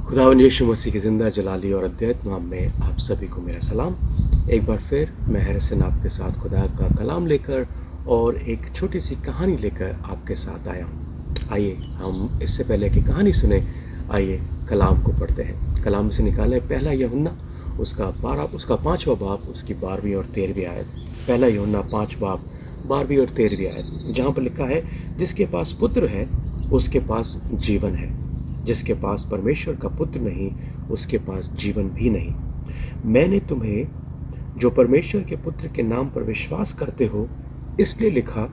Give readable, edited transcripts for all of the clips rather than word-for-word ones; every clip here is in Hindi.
खुदावंद यीशु मसीह की ज़िंदा जलाली और अद्वैत नाम में आप सभी को मेरा सलाम। एक बार फिर मैं हैरसन आपके साथ खुदा का कलाम लेकर और एक छोटी सी कहानी लेकर आपके साथ आया हूँ। आइए हम इससे पहले कि कहानी सुने, आइए कलाम को पढ़ते हैं। कलाम से निकालें पहला यूहन्ना उसका 5वां बाब, उसकी 12वीं और 13वीं आयत। पहला यूहन्ना 5 बाब 12वीं और 13वीं आयत, जहाँ पर लिखा है, जिसके पास पुत्र है उसके पास जीवन है, जिसके पास परमेश्वर का पुत्र नहीं उसके पास जीवन भी नहीं। मैंने तुम्हें जो परमेश्वर के पुत्र के नाम पर विश्वास करते हो इसलिए लिखा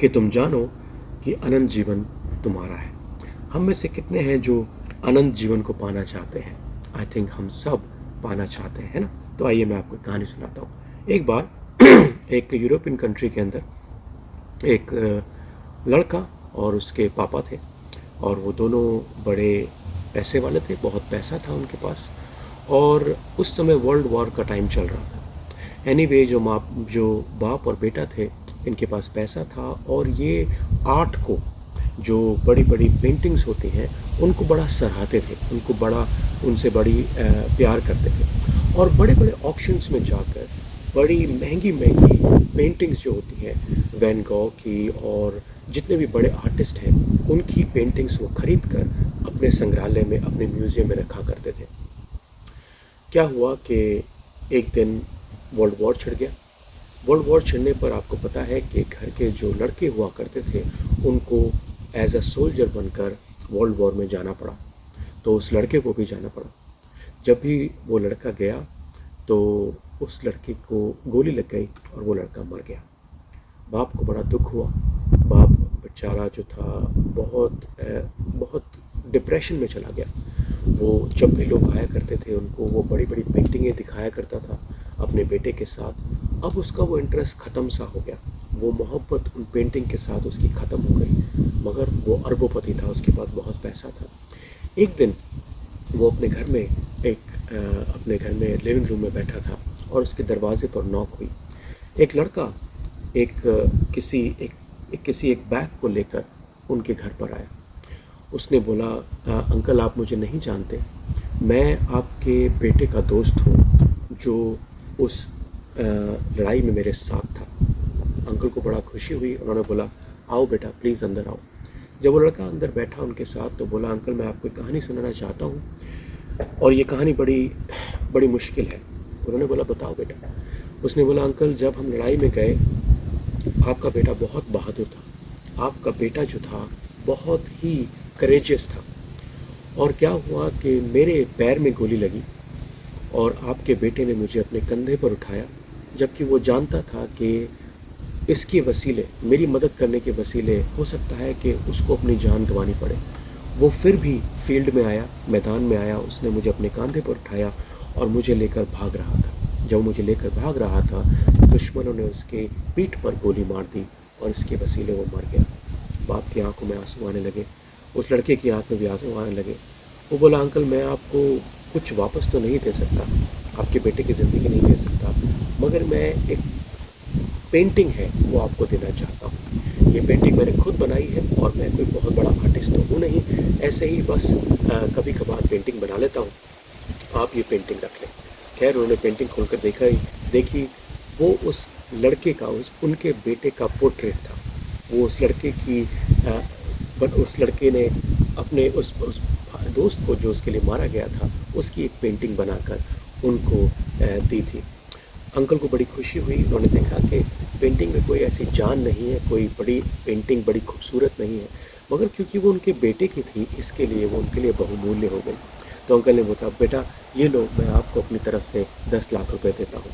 कि तुम जानो कि अनंत जीवन तुम्हारा है। हम में से कितने हैं जो अनंत जीवन को पाना चाहते हैं? आई थिंक हम सब पाना चाहते हैं, है ना? तो आइए मैं आपको कहानी सुनाता हूँ। एक बार एक यूरोपियन कंट्री के अंदर एक लड़का और उसके पापा थे, और वो दोनों बड़े पैसे वाले थे, बहुत पैसा था उनके पास, और उस समय वर्ल्ड वॉर का टाइम चल रहा था। एनीवे जो बाप और बेटा थे, इनके पास पैसा था, और ये आर्ट को, जो बड़ी बड़ी पेंटिंग्स होती हैं, उनको बड़ा सराहते थे, उनसे बड़ी प्यार करते थे, और बड़े बड़े ऑक्शंस में जाकर बड़ी महंगी महंगी पेंटिंग्स जो होती हैं, वैन गॉग की और जितने भी बड़े आर्टिस्ट हैं, उनकी पेंटिंग्स वो खरीद कर अपने संग्रहालय में, अपने म्यूज़ियम में रखा करते थे। क्या हुआ कि एक दिन वर्ल्ड वॉर छिड़ गया। वर्ल्ड वॉर छिड़ने पर आपको पता है कि घर के जो लड़के हुआ करते थे, उनको एज अ सोल्जर बनकर वर्ल्ड वॉर में जाना पड़ा। तो उस लड़के को भी जाना पड़ा। जब भी वो लड़का गया तो उस लड़के को गोली लग गई और वो लड़का मर गया। बाप को बड़ा दुख हुआ। बाप बेचारा जो था बहुत डिप्रेशन में चला गया। वो जब भी लोग आया करते थे, उनको वो बड़ी बड़ी पेंटिंगें दिखाया करता था अपने बेटे के साथ। अब उसका वो इंटरेस्ट ख़त्म सा हो गया, वो मोहब्बत उन पेंटिंग के साथ उसकी ख़त्म हो गई। मगर वो अरबोपति था, उसके पास बहुत पैसा था। एक दिन वो अपने घर में लिविंग रूम में बैठा था, और उसके दरवाजे पर नॉक हुई। एक लड़का किसी एक बैग को लेकर उनके घर पर आया। उसने बोला, अंकल आप मुझे नहीं जानते, मैं आपके बेटे का दोस्त हूँ जो उस लड़ाई में मेरे साथ था। अंकल को बड़ा खुशी हुई। उन्होंने बोला, आओ बेटा, प्लीज़ अंदर आओ। जब वो लड़का अंदर बैठा उनके साथ तो बोला, अंकल मैं आपको एक कहानी सुनाना चाहता हूँ, और ये कहानी बड़ी मुश्किल है। उन्होंने बोला, बताओ बेटा। उसने बोला, अंकल जब हम लड़ाई में गए, आपका बेटा बहुत बहादुर था, आपका बेटा जो था बहुत ही करेजियस था, और क्या हुआ कि मेरे पैर में गोली लगी और आपके बेटे ने मुझे अपने कंधे पर उठाया, जबकि वो जानता था कि इसके वसीले, मेरी मदद करने के वसीले, हो सकता है कि उसको अपनी जान गंवानी पड़े। वो फिर भी फील्ड में आया, मैदान में आया, उसने मुझे अपने कंधे पर उठाया और मुझे लेकर भाग रहा था। जब मुझे लेकर भाग रहा था, दुश्मनों ने उसके पीठ पर गोली मार दी और इसके वसीले वो मर गया। बाप की आंखों में आंसू आने लगे, उस लड़के की आंख में भी आंसू आने लगे। वो बोला, अंकल मैं आपको कुछ वापस तो नहीं दे सकता, आपके बेटे की ज़िंदगी नहीं दे सकता, मगर मैं एक पेंटिंग है वो आपको देना चाहता हूँ। ये पेंटिंग मैंने खुद बनाई है, और मैं कोई बहुत बड़ा आर्टिस्ट तो हूँ नहीं, ऐसे ही बस कभी कभार पेंटिंग बना लेता हूँ, आप ये पेंटिंग रख लें। खैर उन्होंने पेंटिंग खोलकर देखी, वो उस लड़के का, उनके बेटे का पोर्ट्रेट था। वो उस लड़के ने अपने उस दोस्त को, जो उसके लिए मारा गया था, उसकी एक पेंटिंग बनाकर उनको दी थी। अंकल को बड़ी खुशी हुई। उन्होंने देखा कि पेंटिंग में कोई ऐसी जान नहीं है, कोई बड़ी पेंटिंग बड़ी खूबसूरत नहीं है, मगर क्योंकि वो उनके बेटे की थी, इसके लिए वो उनके लिए बहुमूल्य हो गई। तो अंकल ने बोला, बेटा ये लो, मैं आपको अपनी तरफ से 10 लाख रुपए देता हूँ।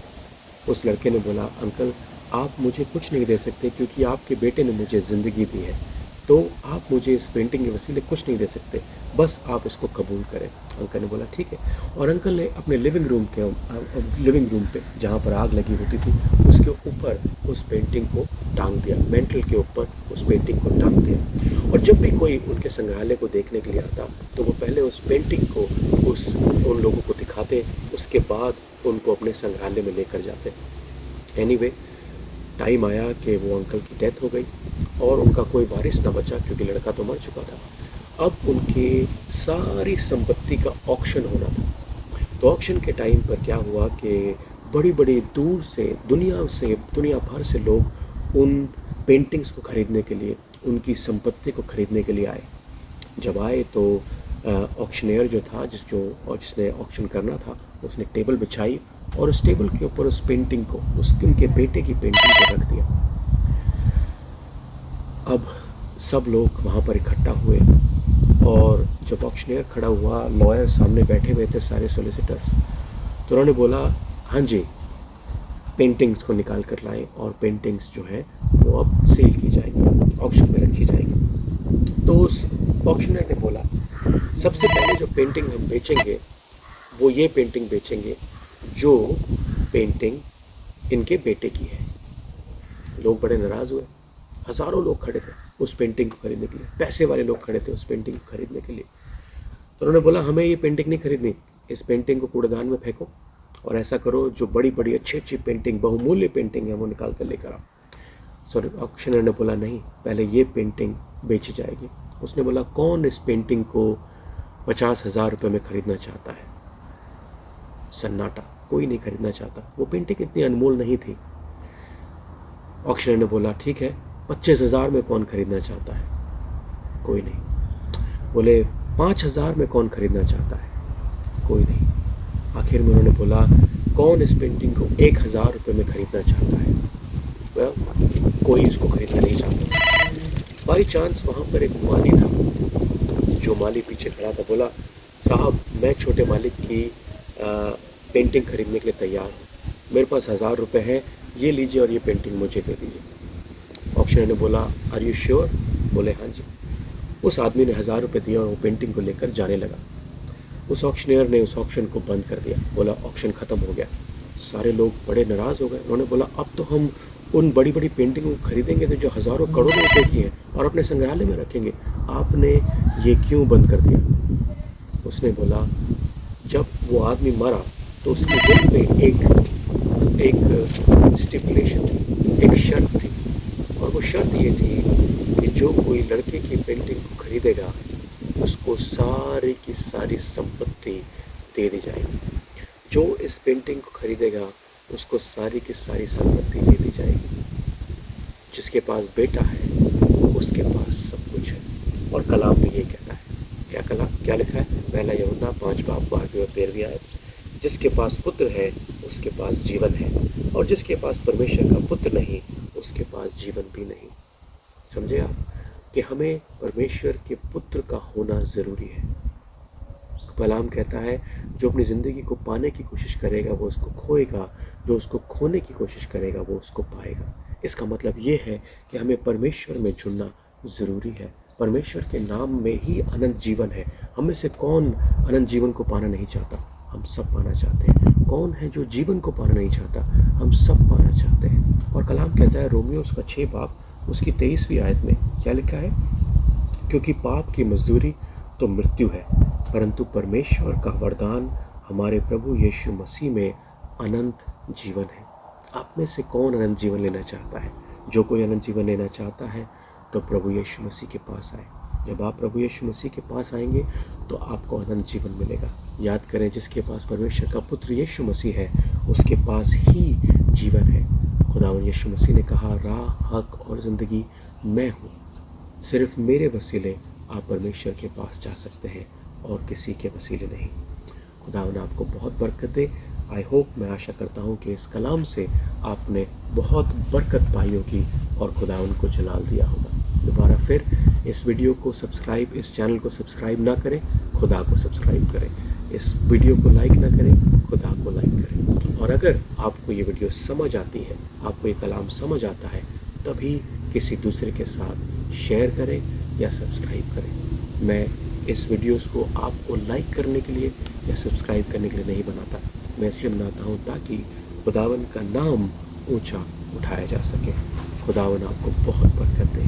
उस लड़के ने बोला, अंकल आप मुझे कुछ नहीं दे सकते, क्योंकि आपके बेटे ने मुझे ज़िंदगी दी है, तो आप मुझे इस पेंटिंग के वसीले कुछ नहीं दे सकते, बस आप इसको कबूल करें। अंकल ने बोला, ठीक है। और अंकल ने अपने लिविंग रूम पे, जहाँ पर आग लगी होती थी, उसके ऊपर उस पेंटिंग को टांग दिया, मेंटल के ऊपर उस पेंटिंग को टांग दिया। और जब भी कोई उनके संग्रहालय को देखने के लिए आता, तो वो पहले उस पेंटिंग को उन लोगों को दिखाते, उसके बाद उनको अपने संग्रहालय में लेकर जाते। एनीवे टाइम आया कि वो अंकल की डेथ हो गई और उनका कोई वारिस ना बचा, क्योंकि लड़का तो मर चुका था। अब उनके सारी संपत्ति का ऑक्शन होना था। तो ऑक्शन के टाइम पर क्या हुआ कि बड़ी बड़ी दूर से दुनिया भर से लोग उन पेंटिंग्स को खरीदने के लिए, उनकी संपत्ति को खरीदने के लिए आए। जब आए तो ऑक्शनियर जो था जिसने ऑक्शन करना था, उसने टेबल बिछाई और उस टेबल के ऊपर उस पेंटिंग को, उनके बेटे की पेंटिंग को रख दिया। अब सब लोग वहाँ पर इकट्ठा हुए और जब ऑक्शनियर खड़ा हुआ, लॉयर सामने बैठे हुए थे, सारे सोलिसिटर्स, तो उन्होंने बोला हाँ जी, पेंटिंग्स को निकाल कर लाए और पेंटिंग्स जो है वो अब सेल की जाएगी, ऑक्शन में रखी जाएगी। तो उस ऑक्शनर ने बोला सबसे पहले जो पेंटिंग हम बेचेंगे वो ये पेंटिंग बेचेंगे जो पेंटिंग इनके बेटे की है। लोग बड़े नाराज़ हुए, हज़ारों लोग खड़े थे उस पेंटिंग को खरीदने के लिए, पैसे वाले लोग खड़े थे उस पेंटिंग को खरीदने के लिए। तो उन्होंने बोला हमें ये पेंटिंग नहीं खरीदनी, इस पेंटिंग को कूड़ेदान में फेंको और ऐसा करो जो बड़ी बड़ी अच्छी अच्छी पेंटिंग, बहुमूल्य पेंटिंग है, वो निकाल कर लेकर आओ। सॉरी, ऑक्शनर ने बोला नहीं, पहले ये पेंटिंग बेची जाएगी। उसने बोला कौन इस पेंटिंग को 50,000 रुपये में खरीदना चाहता है? सन्नाटा, कोई नहीं खरीदना चाहता, वो पेंटिंग इतनी अनमोल नहीं थी। ऑक्शनर ने बोला ठीक है, 25,000 में कौन खरीदना चाहता है? कोई नहीं। बोले 5,000 में कौन खरीदना चाहता है? कोई नहीं। आखिर में उन्होंने बोला कौन इस पेंटिंग को 1,000 रुपये में खरीदना चाहता है? कोई इसको खरीदना नहीं चाहता। बाई चांस वहाँ पर एक माली था, जो माली पीछे खड़ा था। बोला साहब, मैं छोटे मालिक की पेंटिंग खरीदने के लिए तैयार हूँ, मेरे पास 1,000 रुपये हैं, ये लीजिए और ये पेंटिंग मुझे दे दीजिए। ऑक्शनर ने बोला आर यू श्योर? बोले हाँ जी। उस आदमी ने 1,000 रुपये दिया और वो पेंटिंग को लेकर जाने लगा। उस ऑक्शनियर ने उस ऑक्शन को बंद कर दिया, बोला ऑक्शन ख़त्म हो गया। सारे लोग बड़े नाराज़ हो गए। उन्होंने बोला अब तो हम उन बड़ी बड़ी पेंटिंगों को खरीदेंगे जो हज़ारों करोड़ों रुपए की हैं और अपने संग्रहालय में रखेंगे, आपने ये क्यों बंद कर दिया? उसने बोला जब वो आदमी मरा तो उसके दिल में एक स्टिपुलेशन थी, एक शर्त थी, और वो शर्त ये थी कि जो कोई लड़के की पेंटिंग को खरीदेगा उसको सारी की सारी संपत्ति दे दी जाएगी। जो इस पेंटिंग को खरीदेगा उसको सारी की सारी संपत्ति दे दी जाएगी। जिसके पास बेटा है उसके पास सब कुछ है। और कलाम भी ये कहता है, क्या लिखा है? पहला यूहन्ना 5 बाब 12 और 13 आयत, जिसके पास पुत्र है उसके पास जीवन है, और जिसके पास परमेश्वर का पुत्र नहीं उसके पास जीवन भी नहीं। समझे आप कि हमें परमेश्वर के पुत्र का होना ज़रूरी है। कलाम कहता है जो अपनी ज़िंदगी को पाने की कोशिश करेगा वो उसको खोएगा, जो उसको खोने की कोशिश करेगा वो उसको पाएगा। इसका मतलब ये है कि हमें परमेश्वर में जुड़ना ज़रूरी है। परमेश्वर के नाम में ही अनंत जीवन है। हम में से कौन अनंत जीवन को पाना नहीं चाहता? हम सब पाना चाहते हैं। कौन है जो जीवन को पाना नहीं चाहता? हम सब पाना चाहते हैं। और कलाम कहता है रोमियो उसका 6 बाब उसकी 23वीं आयत में क्या लिखा है? क्योंकि पाप की मजदूरी तो मृत्यु है, परंतु परमेश्वर का वरदान हमारे प्रभु यीशु मसीह में अनंत जीवन है। आप में से कौन अनंत जीवन लेना चाहता है? जो कोई अनंत जीवन लेना चाहता है तो प्रभु यीशु मसीह के पास आए। जब आप प्रभु यीशु मसीह के पास आएंगे तो आपको अनंत जीवन मिलेगा। याद करें, जिसके पास परमेश्वर का पुत्र यीशु मसीह है उसके पास ही जीवन है। खुदावंद यीशु मसीह ने कहा राह, हक और ज़िंदगी मैं हूँ, सिर्फ मेरे वसीले आप परमेश्वर के पास जा सकते हैं और किसी के वसीले नहीं। खुदावंद आपको बहुत बरकत दे। आई होप, मैं आशा करता हूँ कि इस कलाम से आपने बहुत बरकत पाई होगी और खुदावंद को जलाल दिया होगा। दोबारा फिर इस वीडियो को सब्सक्राइब, इस चैनल को सब्सक्राइब ना करें, खुदा को सब्सक्राइब करें। इस वीडियो को लाइक ना करें, खुदा को लाइक करें। और अगर आपको ये वीडियो समझ आती है, आपको ये कलाम समझ आता है, तभी किसी दूसरे के साथ शेयर करें या सब्सक्राइब करें। मैं इस वीडियोस को आपको लाइक करने के लिए या सब्सक्राइब करने के लिए नहीं बनाता, मैं इसलिए बनाता हूँ ताकि खुदावन का नाम ऊंचा उठाया जा सके। खुदावन आपको बहुत बरकत दे।